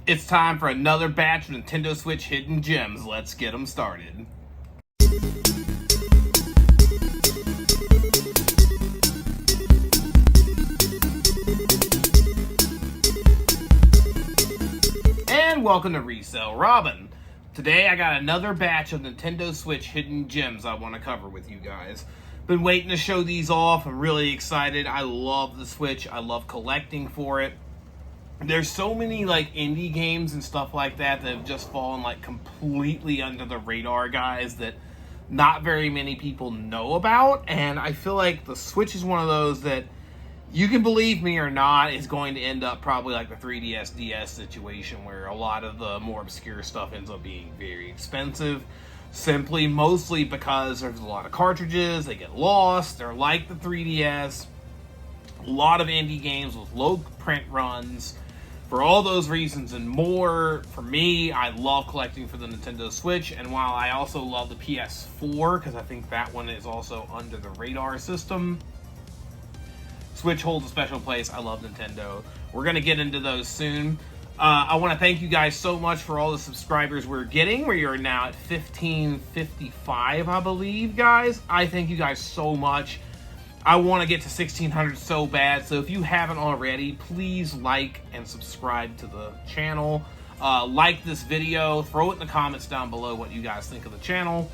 It's time for another batch of Nintendo Switch Hidden Gems. Let's get them started. And welcome to Resale Robin. Today I got another batch of Nintendo Switch Hidden Gems I want to cover with you guys. Been waiting to show these off. I'm really excited. I love the Switch. I love collecting for it. There's so many like indie games and stuff like that that have just fallen like completely under the radar, guys, that not very many people know about. And I feel like the Switch is one of those that, you can believe me or not, is going to end up probably like the 3DS DS situation, where a lot of the more obscure stuff ends up being very expensive, simply mostly because there's a lot of cartridges, they get lost, they're like the 3DS, a lot of indie games with low print runs. For all those reasons and more, for me, I love collecting for the Nintendo Switch, and while I also love the PS4, because I think that one is also under the radar system, Switch holds a special place. I love Nintendo. We're going to get into those soon. I want to thank you guys so much for all the subscribers we're getting. We are now at 1555, I believe, guys. I thank you guys so much. I want to get to 1600 so bad, so if you haven't already, please like and subscribe to the channel. Like this video, throw it in the comments down below what you guys think of the channel.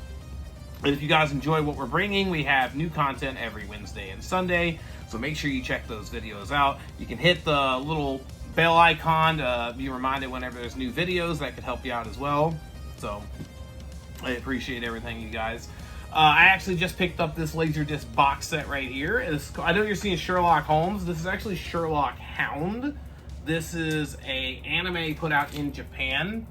And if you guys enjoy what we're bringing, we have new content every Wednesday and Sunday, so make sure you check those videos out. You can hit the little bell icon to be reminded whenever there's new videos. That could help you out as well. So I appreciate everything, you guys. I actually just picked up this Laserdisc box set right here. I know you're seeing Sherlock Holmes. This is actually Sherlock Hound. This is an anime put out in Japan.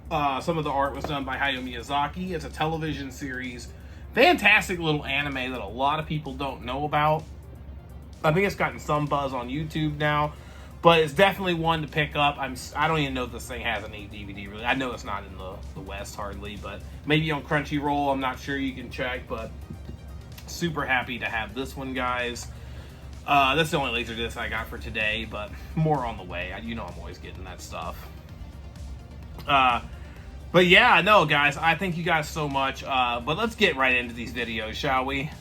Some of the art was done by Hayao Miyazaki. It's a television series. Fantastic little anime that a lot of people don't know about. I think it's gotten some buzz on YouTube now, but it's definitely one to pick up. I don't even know if this thing has any DVD, really. I know it's not in the West hardly, but maybe on Crunchyroll. I'm not sure. You can check, but super happy to have this one, guys. That's the only Laserdisc I got for today, but more on the way. You know I'm always getting that stuff. But yeah, no, guys, I thank you guys so much. But let's get right into these videos, shall we?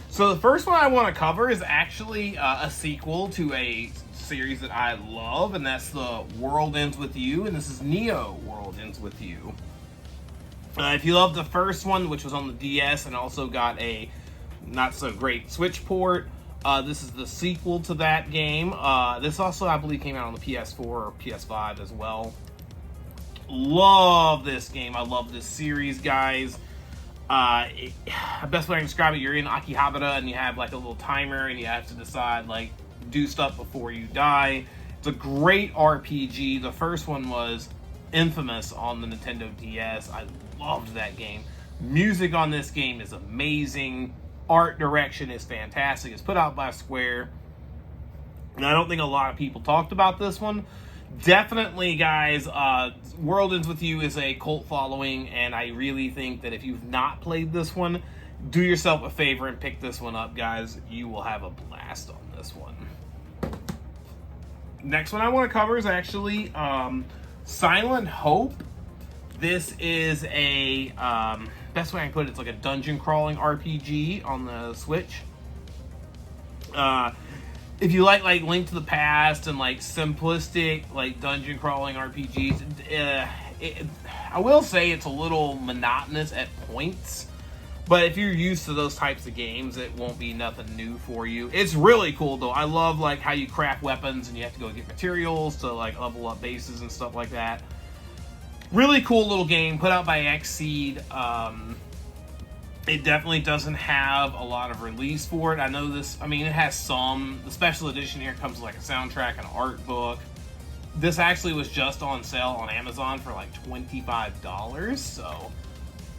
So the first one I want to cover is actually a sequel to a series that I love, and that's the World Ends With You, and this is Neo World Ends With You. If you love the first one, which was on the DS and also got a not so great Switch port, this is the sequel to that game. This also, I believe, came out on the PS4 or PS5 as well. Love this game. I love this series, guys. Best way I can describe it, you're in Akihabara and you have like a little timer and you have to decide, like, do stuff before you die. It's a great RPG. The first one was infamous on the Nintendo DS. I loved that game. Music on this game is amazing. Art direction is fantastic. It's put out by Square. And I don't think a lot of people talked about this one. Definitely, guys, World Ends With You is a cult following, and I really think that if you've not played this one, do yourself a favor and pick this one up, guys. You will have a blast on this one. Next one I want to cover is actually Silent Hope. This is a, best way I can put it, it's like a dungeon crawling RPG on the Switch. If you like Link to the Past and like simplistic like dungeon crawling RPGs, I will say it's a little monotonous at points, but if you're used to those types of games, it won't be nothing new for you. It's really cool though. I love like how you craft weapons and you have to go get materials to like level up bases and stuff like that. Really cool little game put out by Xseed. It definitely doesn't have a lot of release for it. I know this, I mean, it has some. The special edition here comes with like a soundtrack and an art book. This actually was just on sale on Amazon for like $25. So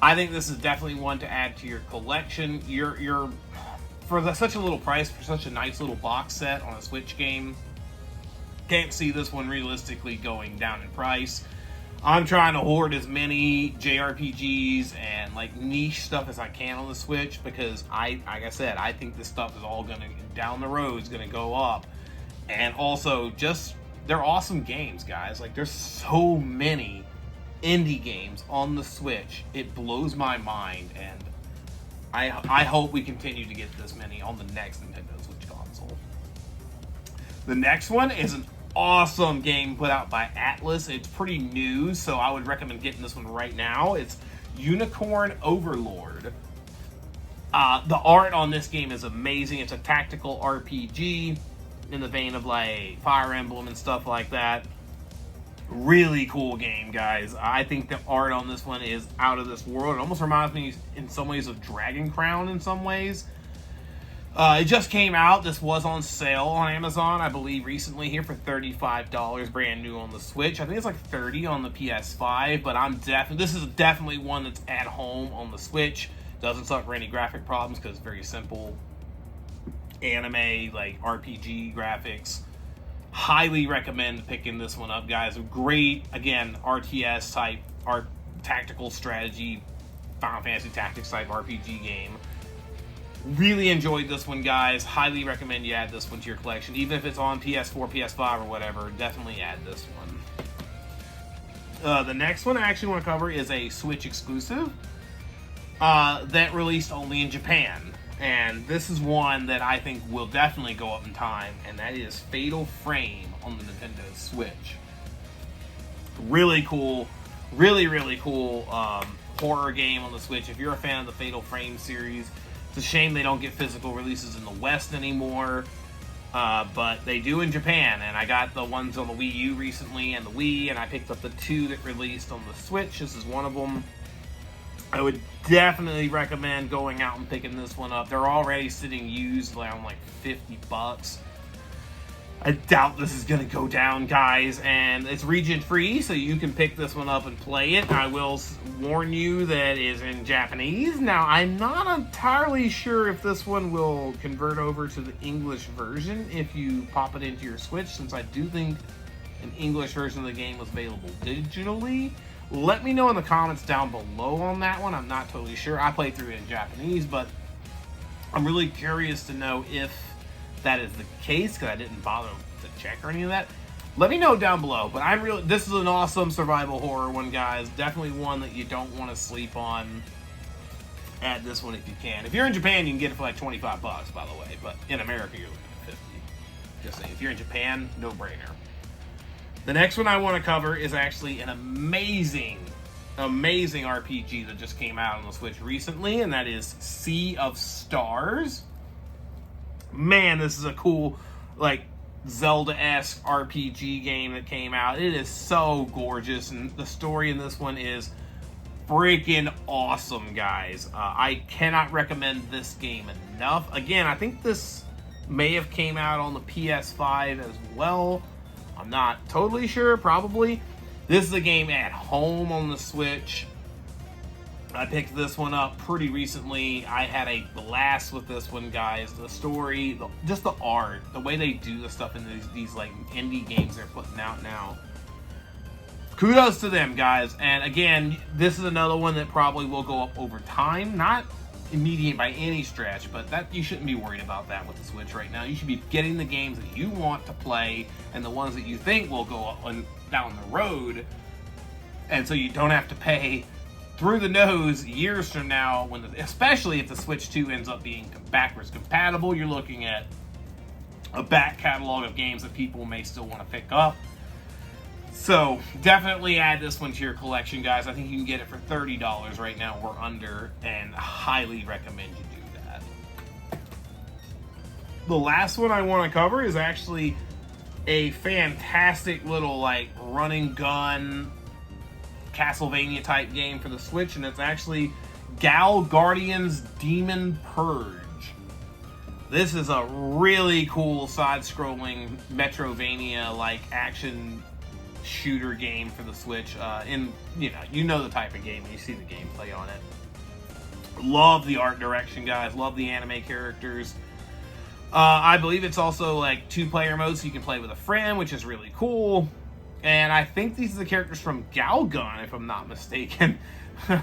I think this is definitely one to add to your collection. You're for such a little price, for such a nice little box set on a Switch game, can't see this one realistically going down in price. I'm trying to hoard as many JRPGs and like niche stuff as I can on the Switch because like I said, I think this stuff is all gonna down the road is gonna go up. And also, just they're awesome games, guys. Like there's so many indie games on the Switch. It blows my mind, and I hope we continue to get this many on the next Nintendo Switch console. The next one is an awesome game put out by Atlas. It's pretty new, so I would recommend getting this one right now. It's Unicorn Overlord. The art on this game is amazing. It's a tactical RPG in the vein of like Fire Emblem and stuff like that. Really cool game, guys. I think the art on this one is out of this world. It almost reminds me in some ways of Dragon Crown in some ways. It just came out. This was on sale on Amazon, I believe, recently here for $35, brand new on the Switch. I think it's like $30 on the PS5, but this is definitely one that's at home on the Switch. Doesn't suffer any graphic problems because it's very simple anime, like RPG graphics. Highly recommend picking this one up, guys. A great, again, RTS type, tactical strategy, Final Fantasy Tactics type RPG game. Really enjoyed this one, guys. Highly recommend you add this one to your collection. Even if it's on PS4, PS5, or whatever, definitely add this one. The next one I actually want to cover is a Switch exclusive that released only in Japan. And this is one that I think will definitely go up in time, and that is Fatal Frame on the Nintendo Switch. Really cool, really cool horror game on the Switch. If you're a fan of the Fatal Frame series, it's a shame they don't get physical releases in the West anymore, but they do in Japan. And I got the ones on the Wii U recently and the Wii, and I picked up the 2 that released on the Switch. This is one of them. I would definitely recommend going out and picking this one up. They're already sitting used around like $50. I doubt this is going to go down, guys, and it's region free, so you can pick this one up and play it. I will warn you that it is in Japanese. Now, I'm not entirely sure if this one will convert over to the English version if you pop it into your Switch, since I do think an English version of the game was available digitally. Let me know in the comments down below on that one. I'm not totally sure. I played through it in Japanese, but I'm really curious to know if that is the case, because I didn't bother to check or any of that. Let me know down below. But this is an awesome survival horror one, guys. Definitely one that you don't want to sleep on. Add this one if you can. If you're in Japan, you can get it for like $25, by the way. But in America, you're looking at 50. Just saying, if you're in Japan, no brainer. The next one I want to cover is actually an amazing RPG that just came out on the Switch recently, and that is Sea of Stars. Man, this is a cool, like, Zelda-esque RPG game that came out. It is so gorgeous, and the story in this one is freaking awesome, guys. I cannot recommend this game enough. Again, I think this may have came out on the PS5 as well. I'm not totally sure, probably. This is a game at home on the Switch. I picked this one up pretty recently. I had a blast with this one, guys. The story, just the art, the way they do the stuff in these like indie games they're putting out now. Kudos to them, guys. And again, this is another one that probably will go up over time. Not immediate by any stretch, but that you shouldn't be worried about that with the Switch right now. You should be getting the games that you want to play and the ones that you think will go up down the road, and so you don't have to pay through the nose years from now, especially if the Switch 2 ends up being backwards compatible. You're looking at a back catalog of games that people may still want to pick up. So definitely add this one to your collection, guys. I think you can get it for $30 right now or under, and highly recommend you do that. The last one I want to cover is actually a fantastic little like running gun Castlevania type game for the Switch, and it's actually Gal Guardian's Demon Purge. This is a really cool side-scrolling Metrovania like action shooter game for the Switch. You know the type of game when you see the gameplay on it. Love the art direction, guys. Love the anime characters. I believe it's also like 2-player mode, so you can play with a friend, which is really cool. And I think these are the characters from Galgun, if I'm not mistaken.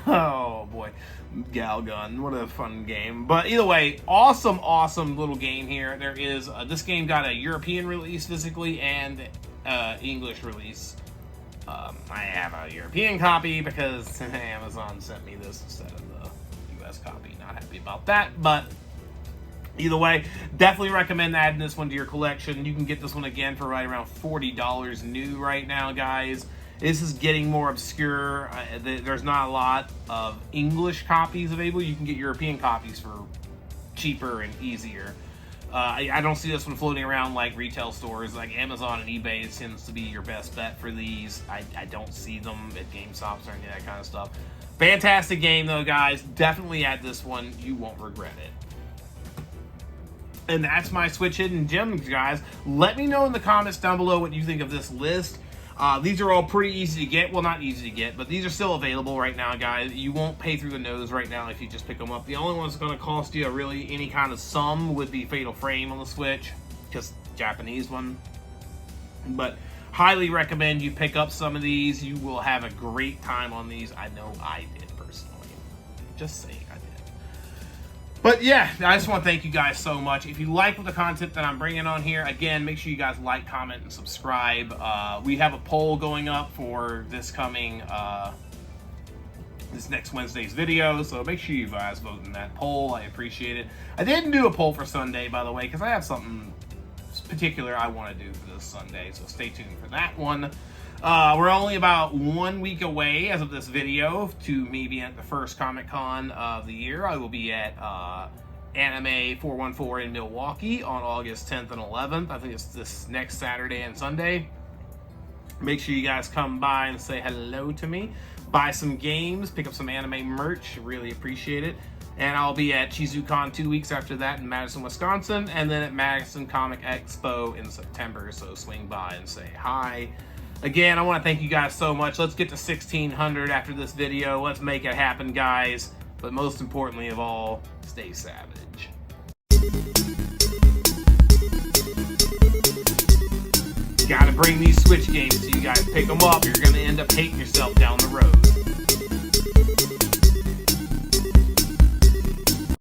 Oh boy, Galgun, what a fun game. But either way, awesome little game here. There is this game got a European release physically and English release. I have a European copy because Amazon sent me this instead of the US copy. Not happy about that, but either way, definitely recommend adding this one to your collection. You can get this one again for right around $40 new right now, guys. This is getting more obscure. There's not a lot of English copies available. You can get European copies for cheaper and easier. I don't see this one floating around like retail stores. Like Amazon and eBay tends to be your best bet for these. I don't see them at GameStops or any of that kind of stuff. Fantastic game though, guys. Definitely add this one. You won't regret it. And that's my Switch Hidden Gems, guys. Let me know in the comments down below what you think of this list. These are all pretty easy to get. Well, not easy to get, but these are still available right now, guys. You won't pay through the nose right now if you just pick them up. The only one that's going to cost you really any kind of sum would be Fatal Frame on the Switch, just Japanese one. But highly recommend you pick up some of these. You will have a great time on these. I know I did personally. Just saying, I did. But yeah, I just want to thank you guys so much. If you like the content that I'm bringing on here, again, make sure you guys like, comment, and subscribe. We have a poll going up for this coming, this next Wednesday's video, so make sure you guys vote in that poll. I appreciate it. I didn't do a poll for Sunday, by the way, because I have something particular I want to do for this Sunday, so stay tuned for that one. We're only about 1 week away as of this video to me being at the first Comic-Con of the year. I will be at Anime 414 in Milwaukee on August 10th and 11th. I think it's this next Saturday and Sunday. Make sure you guys come by and say hello to me. Buy some games, pick up some anime merch. Really appreciate it. And I'll be at ChizuCon 2 weeks after that in Madison, Wisconsin, and then at Madison Comic Expo in September. So swing by and say hi. Again, I want to thank you guys so much. Let's get to 1,600 after this video. Let's make it happen, guys. But most importantly of all, stay savage. Gotta bring these Switch games to you guys. Pick them up. You're going to end up hating yourself down the road.